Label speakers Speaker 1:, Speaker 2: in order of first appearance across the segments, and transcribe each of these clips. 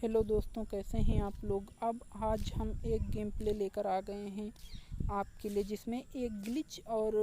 Speaker 1: Hello दोस्तों, कैसे हैं आप लोग। अब आज हम एक गेम प्ले लेकर आ गए हैं आपके लिए, जिसमें एक ग्लिच और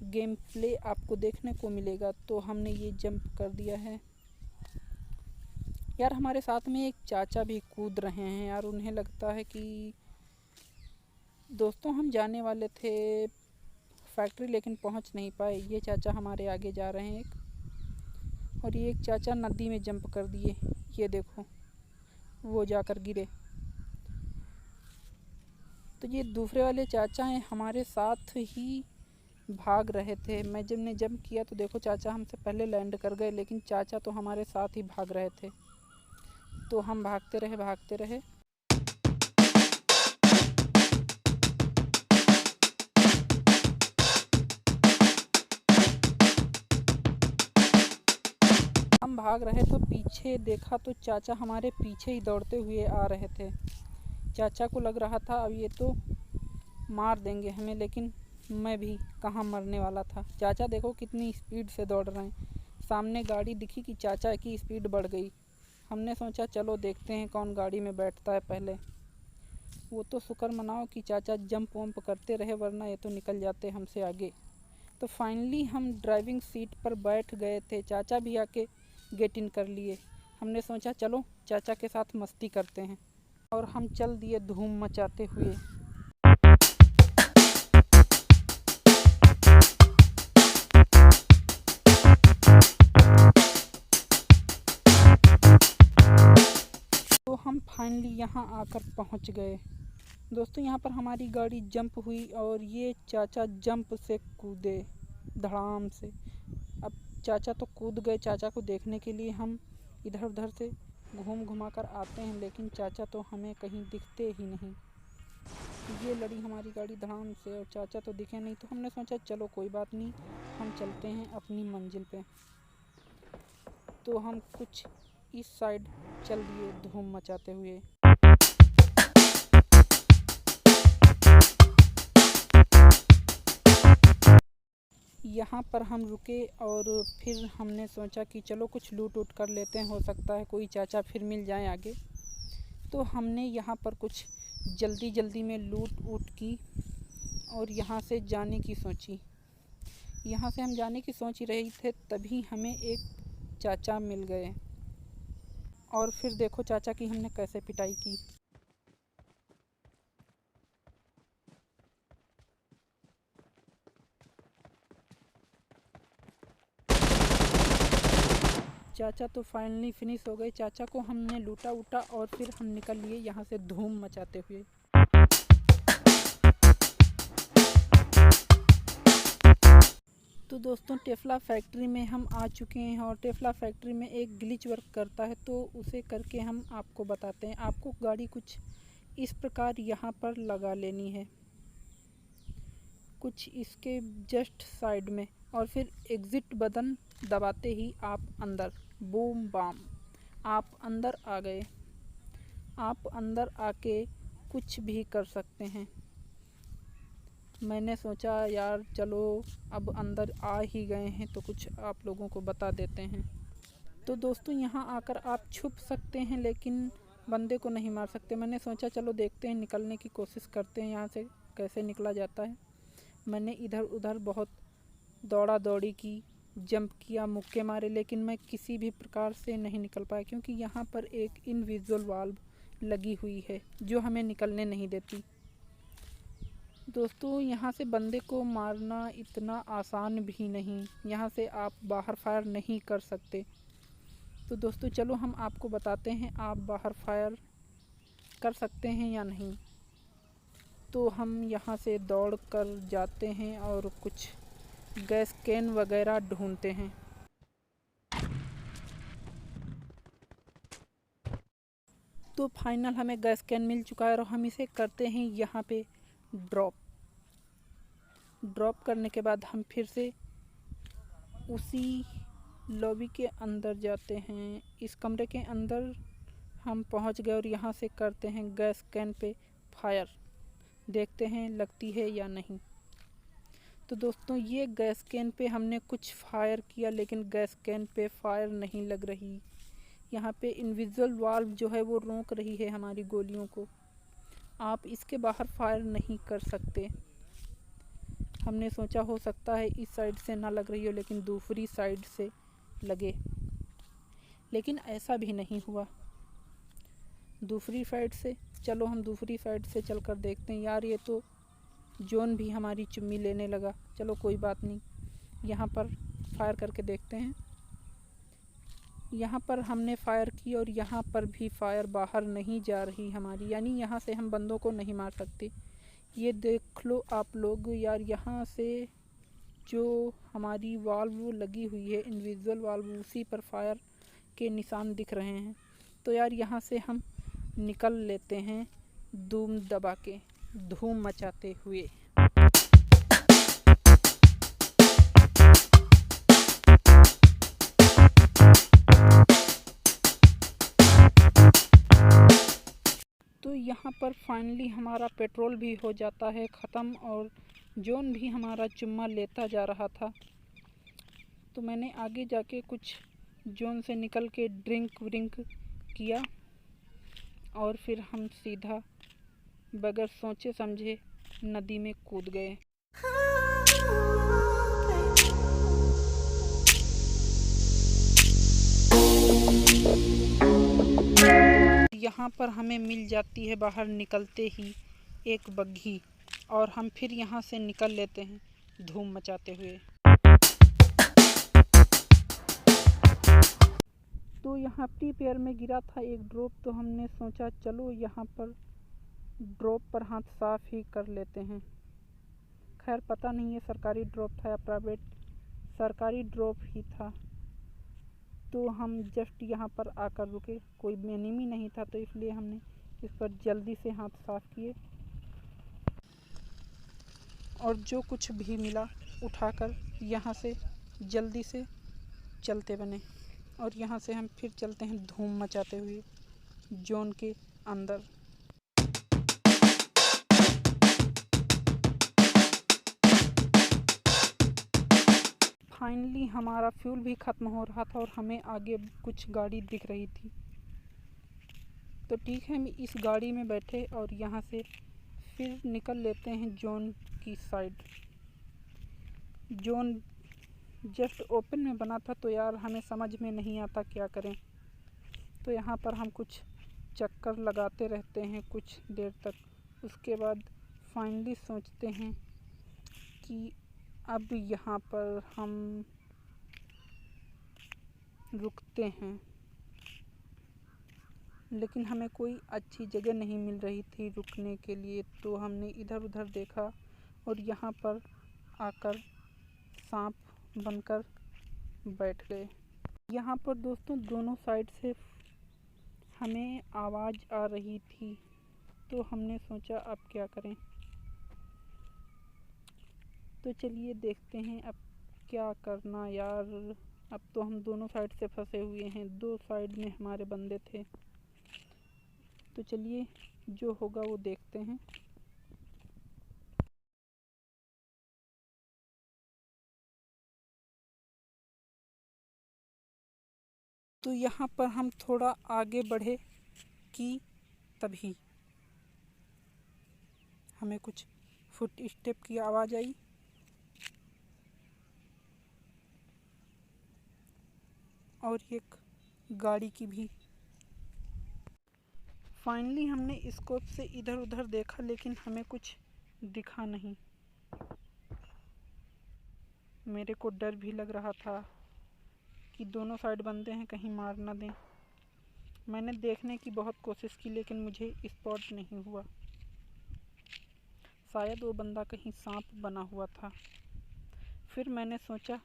Speaker 1: गेम प्ले आपको देखने को मिलेगा। तो हमने ये जंप कर दिया है यार। हमारे साथ में एक चाचा भी कूद रहे हैं यार। उन्हें लगता है कि दोस्तों हम जाने वाले थे फैक्ट्री, लेकिन पहुंच नहीं पाए। ये चाचा हमारे आगे जा रहे हैं और ये एक चाचा नदी में जंप कर दिए। ये देखो, वो जाकर गिरे। तो ये दूसरे वाले चाचा हैं, हमारे साथ ही भाग रहे थे। मैं जब ने जंप किया तो देखो, चाचा हमसे पहले लैंड कर गए, लेकिन चाचा तो हमारे साथ ही भाग रहे थे। तो हम भागते रहे। हम भाग रहे तो पीछे देखा तो चाचा हमारे पीछे ही दौड़ते हुए आ रहे थे। चाचा को लग रहा था अब ये तो मार देंगे हमें, लेकिन मैं भी कहाँ मरने वाला था। चाचा देखो कितनी स्पीड से दौड़ रहे हैं। सामने गाड़ी दिखी कि चाचा की स्पीड बढ़ गई। हमने सोचा चलो देखते हैं कौन गाड़ी में बैठता है पहले। वो तो शुक्र मनाओ कि चाचा जंप वम्प करते रहे, वरना ये तो निकल जाते हमसे आगे। तो फाइनली हम ड्राइविंग सीट पर बैठ गए थे। चाचा भी आके गेट इन कर लिए। हमने सोचा चलो चाचा के साथ मस्ती करते हैं, और हम चल दिए धूम मचाते हुए। तो हम फाइनली यहाँ आकर पहुँच गए। दोस्तों यहाँ पर हमारी गाड़ी जंप हुई और ये चाचा जंप से कूदे धड़ाम से। अब चाचा तो कूद गए। चाचा को देखने के लिए हम इधर उधर से घुमा कर आते हैं, लेकिन चाचा तो हमें कहीं दिखते ही नहीं। ये लड़ी हमारी गाड़ी धड़ाम से और चाचा तो दिखे नहीं। तो हमने सोचा चलो कोई बात नहीं, हम चलते हैं अपनी मंजिल पे। तो हम कुछ इस साइड चल दिए धूम मचाते हुए। यहाँ पर हम रुके और फिर हमने सोचा कि चलो कुछ लूट उट कर लेते हैं, हो सकता है कोई चाचा फिर मिल जाए आगे। तो हमने यहाँ पर कुछ जल्दी में लूट उट की और यहाँ से जाने की सोची। यहाँ से हम जाने की सोच ही रहे थे, तभी हमें एक चाचा मिल गए। और फिर देखो चाचा की हमने कैसे पिटाई की। चाचा तो फाइनली फिनिश हो गए। चाचा को हमने लूटा उटा और फिर हम निकल लिए यहाँ से धूम मचाते हुए। तो दोस्तों टेफ्ला फैक्ट्री में हम आ चुके हैं और टेफ्ला फैक्ट्री में एक ग्लिच वर्क करता है, तो उसे करके हम आपको बताते हैं। आपको गाड़ी कुछ इस प्रकार यहाँ पर लगा लेनी है, कुछ इसके जस्ट साइड में, और फिर एग्ज़िट बटन दबाते ही आप अंदर, बूम बाम, आप अंदर आ गए। आप अंदर आके कुछ भी कर सकते हैं। मैंने सोचा यार चलो अब अंदर आ ही गए हैं तो कुछ आप लोगों को बता देते हैं। तो दोस्तों यहाँ आकर आप छुप सकते हैं, लेकिन बंदे को नहीं मार सकते। मैंने सोचा चलो देखते हैं, निकलने की कोशिश करते हैं यहाँ से, कैसे निकला जाता है। मैंने इधर उधर बहुत दौड़ा दौड़ी की, जंप किया, मुक्के मारे, लेकिन मैं किसी भी प्रकार से नहीं निकल पाया, क्योंकि यहाँ पर एक इनविजिबल वाल्व लगी हुई है जो हमें निकलने नहीं देती। दोस्तों यहाँ से बंदे को मारना इतना आसान भी नहीं। यहाँ से आप बाहर फायर नहीं कर सकते। तो दोस्तों चलो हम आपको बताते हैं आप बाहर फायर कर सकते हैं या नहीं। तो हम यहाँ से दौड़ कर जाते हैं और कुछ गैस कैन वगैरह ढूंढते हैं। तो फाइनल हमें गैस कैन मिल चुका है और हम इसे करते हैं यहाँ पे ड्रॉप करने के बाद हम फिर से उसी लॉबी के अंदर जाते हैं। इस कमरे के अंदर हम पहुंच गए और यहाँ से करते हैं गैस कैन पे फायर, देखते हैं लगती है या नहीं। तो दोस्तों ये गैस कैन पे हमने कुछ फायर किया, लेकिन गैस कैन पे फायर नहीं लग रही। यहाँ पे इनविजिबल वाल्व जो है वो रोक रही है हमारी गोलियों को। आप इसके बाहर फायर नहीं कर सकते। हमने सोचा हो सकता है इस साइड से ना लग रही हो, लेकिन दूसरी साइड से लगे, लेकिन ऐसा भी नहीं हुआ। दूसरी साइड से चलो हम दूसरी साइड से चलकर देखते हैं। यार ये तो जॉन भी हमारी चुम्मी लेने लगा। चलो कोई बात नहीं, यहाँ पर फायर करके देखते हैं। यहाँ पर हमने फायर की और यहाँ पर भी फायर बाहर नहीं जा रही हमारी, यानी यहाँ से हम बंदों को नहीं मार सकते। ये देख लो आप लोग, यार यहाँ से जो हमारी वाल्व लगी हुई है इनविजिबल वाल्व, उसी पर फायर के निशान दिख रहे हैं। तो यार यहाँ से हम निकल लेते हैं धूम दबा के, धूम मचाते हुए। तो यहाँ पर फाइनली हमारा पेट्रोल भी हो जाता है ख़त्म और जॉन भी हमारा चुम्मा लेता जा रहा था। तो मैंने आगे जाके कुछ जॉन से निकल के ड्रिंक व्रिंक किया और फिर हम सीधा बगैर सोचे समझे नदी में कूद गए। यहाँ पर हमें मिल जाती है बाहर निकलते ही एक बग्घी और हम फिर यहाँ से निकल लेते हैं धूम मचाते हुए। तो यहाँ प्री पेयर में गिरा था एक ड्रॉप, तो हमने सोचा चलो यहाँ पर ड्रॉप पर हाथ साफ ही कर लेते हैं। खैर पता नहीं है सरकारी ड्रॉप था या प्राइवेट, सरकारी ड्रॉप ही था। तो हम जस्ट यहाँ पर आकर रुके, कोई एनिमी नहीं था, तो इसलिए हमने इस पर जल्दी से हाथ साफ किए और जो कुछ भी मिला उठाकर यहाँ से जल्दी से चलते बने। और यहाँ से हम फिर चलते हैं धूम मचाते हुए जोन के अंदर। फाइनली हमारा फ्यूल भी ख़त्म हो रहा था और हमें आगे कुछ गाड़ी दिख रही थी। तो ठीक है, हम इस गाड़ी में बैठे और यहाँ से फिर निकल लेते हैं जोन की साइड। जोन जस्ट ओपन में बना था, तो यार हमें समझ में नहीं आता क्या करें। तो यहाँ पर हम कुछ चक्कर लगाते रहते हैं कुछ देर तक। उसके बाद फाइनली सोचते हैं कि अब यहाँ पर हम रुकते हैं, लेकिन हमें कोई अच्छी जगह नहीं मिल रही थी रुकने के लिए। तो हमने इधर उधर देखा और यहाँ पर आकर सांप बनकर बैठ गए। यहाँ पर दोस्तों दोनों साइड से हमें आवाज़ आ रही थी, तो हमने सोचा अब क्या करें। तो चलिए देखते हैं अब क्या करना यार। अब तो हम दोनों साइड से फंसे हुए हैं, दो साइड में हमारे बंदे थे। तो चलिए जो होगा वो देखते हैं। तो यहाँ पर हम थोड़ा आगे बढ़े कि तभी हमें कुछ फुट स्टेप की आवाज़ आई और एक गाड़ी की भी। फाइनली हमने स्कोप से इधर उधर देखा, लेकिन हमें कुछ दिखा नहीं। मेरे को डर भी लग रहा था कि दोनों साइड बंदे हैं, कहीं मार ना दें। मैंने देखने की बहुत कोशिश की, लेकिन मुझे स्पॉट नहीं हुआ। शायद वो बंदा कहीं सांप बना हुआ था। फिर मैंने सोचा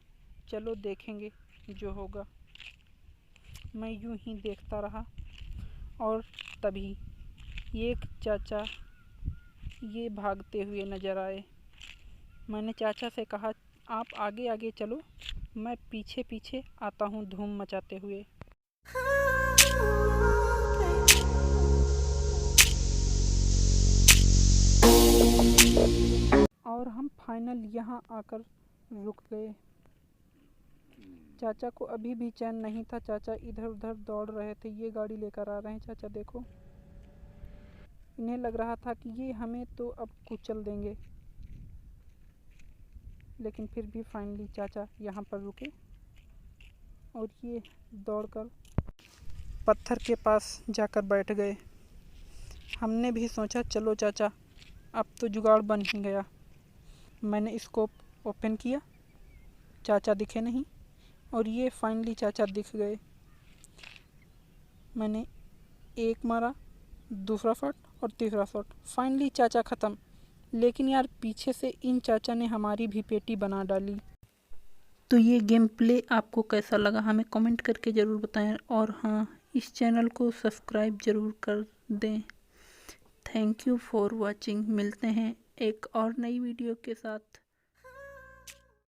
Speaker 1: चलो देखेंगे जो होगा। मैं यूं ही देखता रहा और तभी एक चाचा ये भागते हुए नज़र आए। मैंने चाचा से कहा आप आगे आगे चलो, मैं पीछे पीछे आता हूँ धूम मचाते हुए। और हम फाइनल यहाँ आकर रुक गए। चाचा को अभी भी चैन नहीं था। चाचा इधर उधर दौड़ रहे थे। ये गाड़ी लेकर आ रहे हैं चाचा, देखो। इन्हें लग रहा था कि ये हमें तो अब कुचल देंगे, लेकिन फिर भी फाइनली चाचा यहाँ पर रुके और ये दौड़कर पत्थर के पास जाकर बैठ गए। हमने भी सोचा चलो चाचा, अब तो जुगाड़ बन ही गया। मैंने स्कोप ओपन किया, चाचा दिखे नहीं, और ये फाइनली चाचा दिख गए। मैंने एक मारा, दूसरा शॉट और तीसरा शॉट, फाइनली चाचा ख़त्म। लेकिन यार पीछे से इन चाचा ने हमारी भी पेटी बना डाली। तो ये गेम प्ले आपको कैसा लगा हमें कमेंट करके ज़रूर बताएं, और हाँ, इस चैनल को सब्सक्राइब ज़रूर कर दें। Thank you for watching. मिलते हैं एक और नई वीडियो के साथ।